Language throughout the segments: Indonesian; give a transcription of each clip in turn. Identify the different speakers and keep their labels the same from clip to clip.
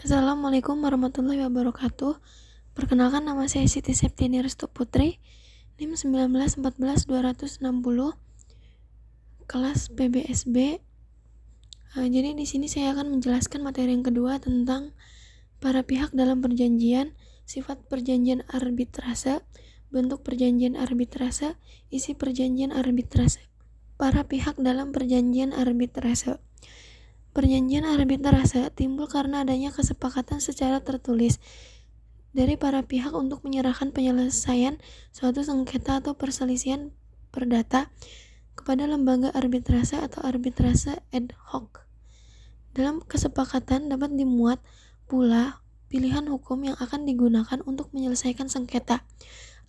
Speaker 1: Assalamualaikum warahmatullahi wabarakatuh. Perkenalkan, nama saya Siti Septiani Restu Putri, NIM 1914260, kelas PBSB. Jadi di sini saya akan menjelaskan materi yang kedua tentang para pihak dalam perjanjian, sifat perjanjian arbitrase, bentuk perjanjian arbitrase, isi perjanjian arbitrase. Para pihak dalam perjanjian arbitrase. Perjanjian arbitrase timbul karena adanya kesepakatan secara tertulis dari para pihak untuk menyerahkan penyelesaian suatu sengketa atau perselisihan perdata kepada lembaga arbitrase atau arbitrase ad hoc. Dalam kesepakatan dapat dimuat pula pilihan hukum yang akan digunakan untuk menyelesaikan sengketa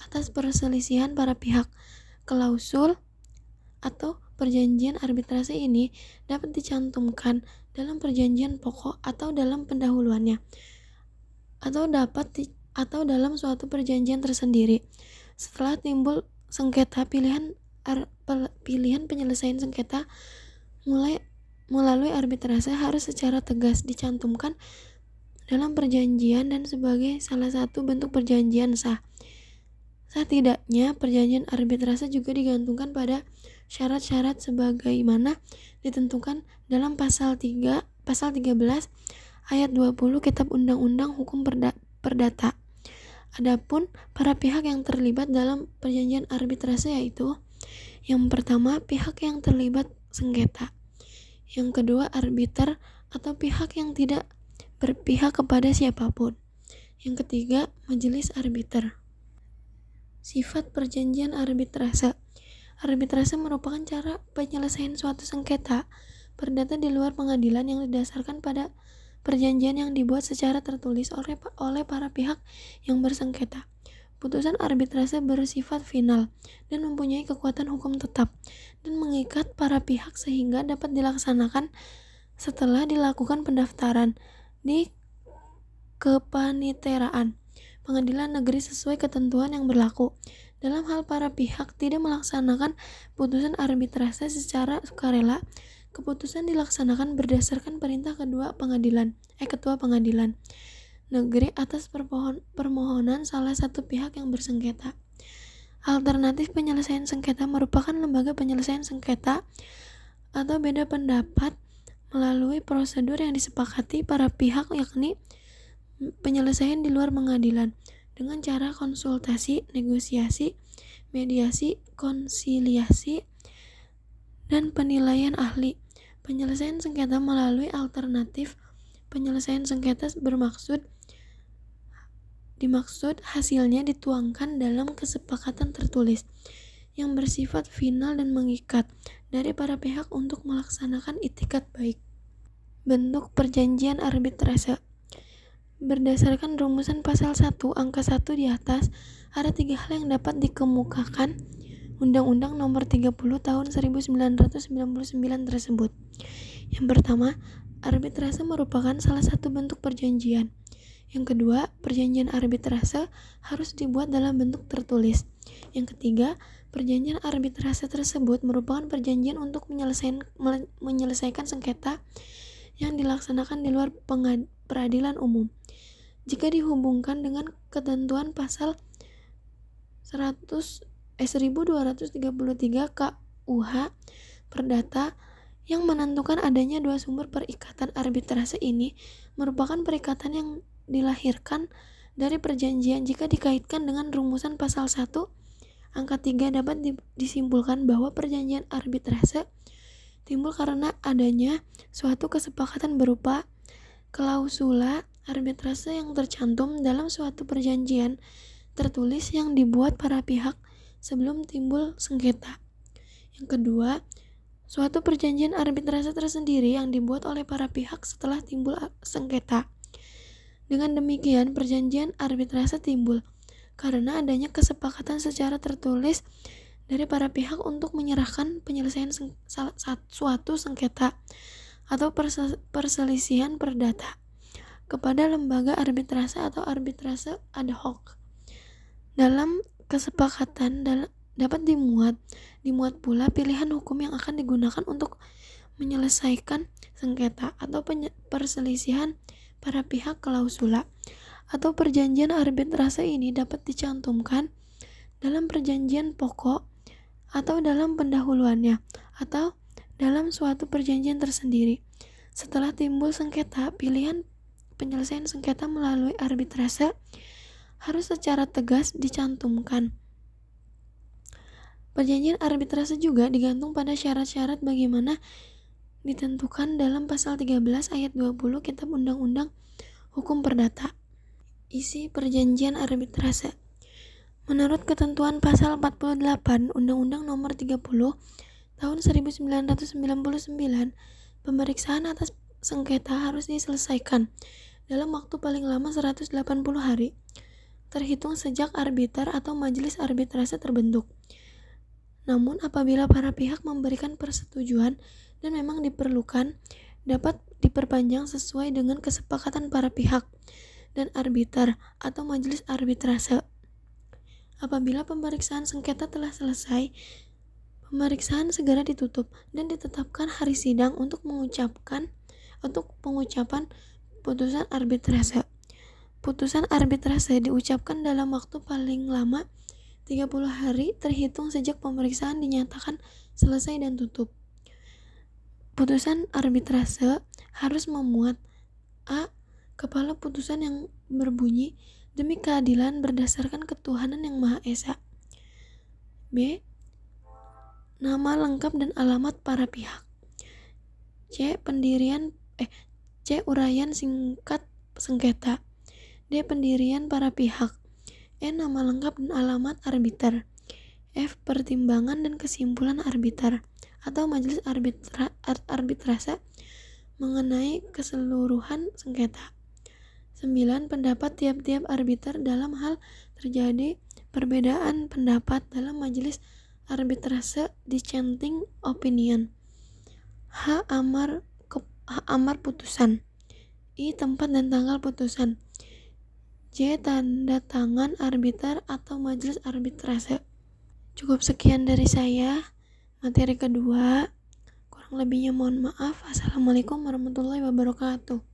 Speaker 1: atas perselisihan para pihak. Klausul atau perjanjian arbitrase ini dapat dicantumkan dalam perjanjian pokok atau dalam pendahuluannya, atau dalam suatu perjanjian tersendiri. Setelah timbul sengketa, pilihan penyelesaian sengketa melalui arbitrase harus secara tegas dicantumkan dalam perjanjian dan sebagai salah satu bentuk perjanjian sah. Setidaknya perjanjian arbitrase juga digantungkan pada syarat-syarat sebagaimana ditentukan dalam pasal 13 ayat 20 Kitab Undang-Undang Hukum Perdata. Adapun para pihak yang terlibat dalam perjanjian arbitrase yaitu: yang pertama, pihak yang terlibat sengketa; yang kedua, arbiter atau pihak yang tidak berpihak kepada siapapun; yang ketiga, majelis arbiter. Sifat perjanjian arbitrase. Arbitrase merupakan cara penyelesaian suatu sengketa perdata di luar pengadilan yang didasarkan pada perjanjian yang dibuat secara tertulis oleh para pihak yang bersengketa. Putusan arbitrase bersifat final dan mempunyai kekuatan hukum tetap dan mengikat para pihak sehingga dapat dilaksanakan setelah dilakukan pendaftaran di kepaniteraan pengadilan negeri sesuai ketentuan yang berlaku. Dalam hal para pihak tidak melaksanakan putusan arbitrase secara sukarela, keputusan dilaksanakan berdasarkan perintah ketua pengadilan negeri atas permohonan salah satu pihak yang bersengketa. Alternatif penyelesaian sengketa merupakan lembaga penyelesaian sengketa atau beda pendapat melalui prosedur yang disepakati para pihak, yakni penyelesaian di luar pengadilan dengan cara konsultasi, negosiasi, mediasi, konsiliasi, dan penilaian ahli. Penyelesaian sengketa melalui alternatif penyelesaian sengketa dimaksud hasilnya dituangkan dalam kesepakatan tertulis yang bersifat final dan mengikat dari para pihak untuk melaksanakan itikat baik. Bentuk perjanjian arbitrase. Berdasarkan rumusan pasal 1 angka 1 di atas, ada 3 hal yang dapat dikemukakan Undang-Undang Nomor 30 Tahun 1999 tersebut. Yang pertama, arbitrase merupakan salah satu bentuk perjanjian. Yang kedua, perjanjian arbitrase harus dibuat dalam bentuk tertulis. Yang ketiga, perjanjian arbitrase tersebut merupakan perjanjian untuk menyelesaikan sengketa yang dilaksanakan di luar peradilan umum. Jika dihubungkan dengan ketentuan pasal 1233 KUH Perdata yang menentukan adanya dua sumber perikatan arbitrase, ini merupakan perikatan yang dilahirkan dari perjanjian. Jika dikaitkan dengan rumusan pasal 1 angka 3 dapat disimpulkan bahwa perjanjian arbitrase timbul karena adanya suatu kesepakatan berupa klausula arbitrase yang tercantum dalam suatu perjanjian tertulis yang dibuat para pihak sebelum timbul sengketa. Yang kedua, suatu perjanjian arbitrase tersendiri yang dibuat oleh para pihak setelah timbul sengketa. Dengan demikian, perjanjian arbitrase timbul karena adanya kesepakatan secara tertulis dari para pihak untuk menyerahkan penyelesaian suatu sengketa atau perselisihan perdata kepada lembaga arbitrase atau arbitrase ad hoc. Dalam kesepakatan dapat dimuat pula pilihan hukum yang akan digunakan untuk menyelesaikan sengketa atau perselisihan para pihak klausula atau perjanjian arbitrase ini dapat dicantumkan dalam perjanjian pokok atau dalam pendahuluannya atau dalam suatu perjanjian tersendiri. Setelah timbul sengketa, pilihan penyelesaian sengketa melalui arbitrase harus secara tegas dicantumkan. Perjanjian arbitrase juga digantung pada syarat-syarat bagaimana ditentukan dalam pasal 13 ayat 20 Kitab Undang-Undang Hukum Perdata. Isi perjanjian arbitrase. Menurut ketentuan pasal 48 Undang-Undang Nomor 30 Tahun 1999, pemeriksaan atas sengketa harus diselesaikan dalam waktu paling lama 180 hari, terhitung sejak arbiter atau majelis arbitrase terbentuk. Namun apabila para pihak memberikan persetujuan dan memang diperlukan, dapat diperpanjang sesuai dengan kesepakatan para pihak dan arbiter atau majelis arbitrase. Apabila pemeriksaan sengketa telah selesai, pemeriksaan segera ditutup dan ditetapkan hari sidang untuk pengucapan putusan arbitrase. Putusan arbitrase diucapkan dalam waktu paling lama 30 hari terhitung sejak pemeriksaan dinyatakan selesai dan tutup. Putusan arbitrase harus memuat a. Kepala putusan yang berbunyi demi keadilan berdasarkan ketuhanan yang Maha Esa. B. Nama lengkap dan alamat para pihak. C. Uraian singkat sengketa. D. Pendirian para pihak. E. Nama lengkap dan alamat arbiter. F. Pertimbangan dan kesimpulan arbiter atau majelis arbitrase mengenai keseluruhan sengketa. 9. Pendapat tiap-tiap arbiter dalam hal terjadi perbedaan pendapat dalam majelis arbitrase dissenting opinion. H. Amar putusan. I. Tempat dan tanggal putusan. J. Tanda tangan arbiter atau majelis arbitrase. Cukup sekian dari saya. Materi kedua. Kurang lebihnya mohon maaf. Assalamualaikum warahmatullahi wabarakatuh.